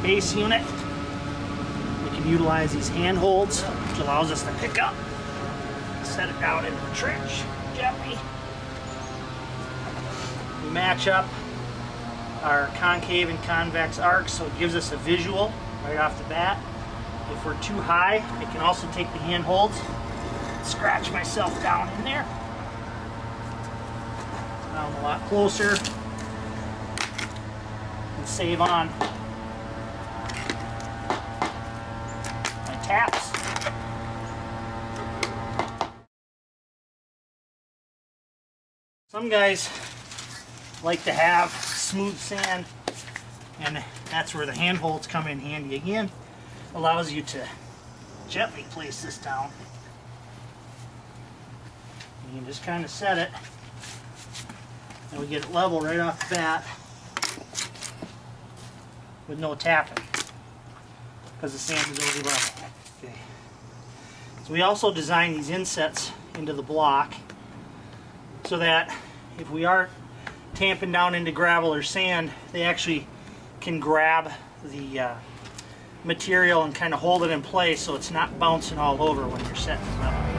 base unit. We can utilize these hand holds, which allows us to pick up, set it down into the trench gently. We match up our concave and convex arcs, so it gives us a visual right off the bat. If we're too high, I can also take the hand holds, scratch myself down in there. Now I'm a lot closer and save on my taps. Some guys like to have smooth sand, and that's where the hand holds come in handy again. Allows you to gently place this down. You can just kind of set it, and we get it level right off the bat with no tapping because the sand is already level. Okay. So we also design these insets into the block so that if we are tamping down into gravel or sand, they actually can grab the material and kind of hold it in place so it's not bouncing all over when you're setting them up.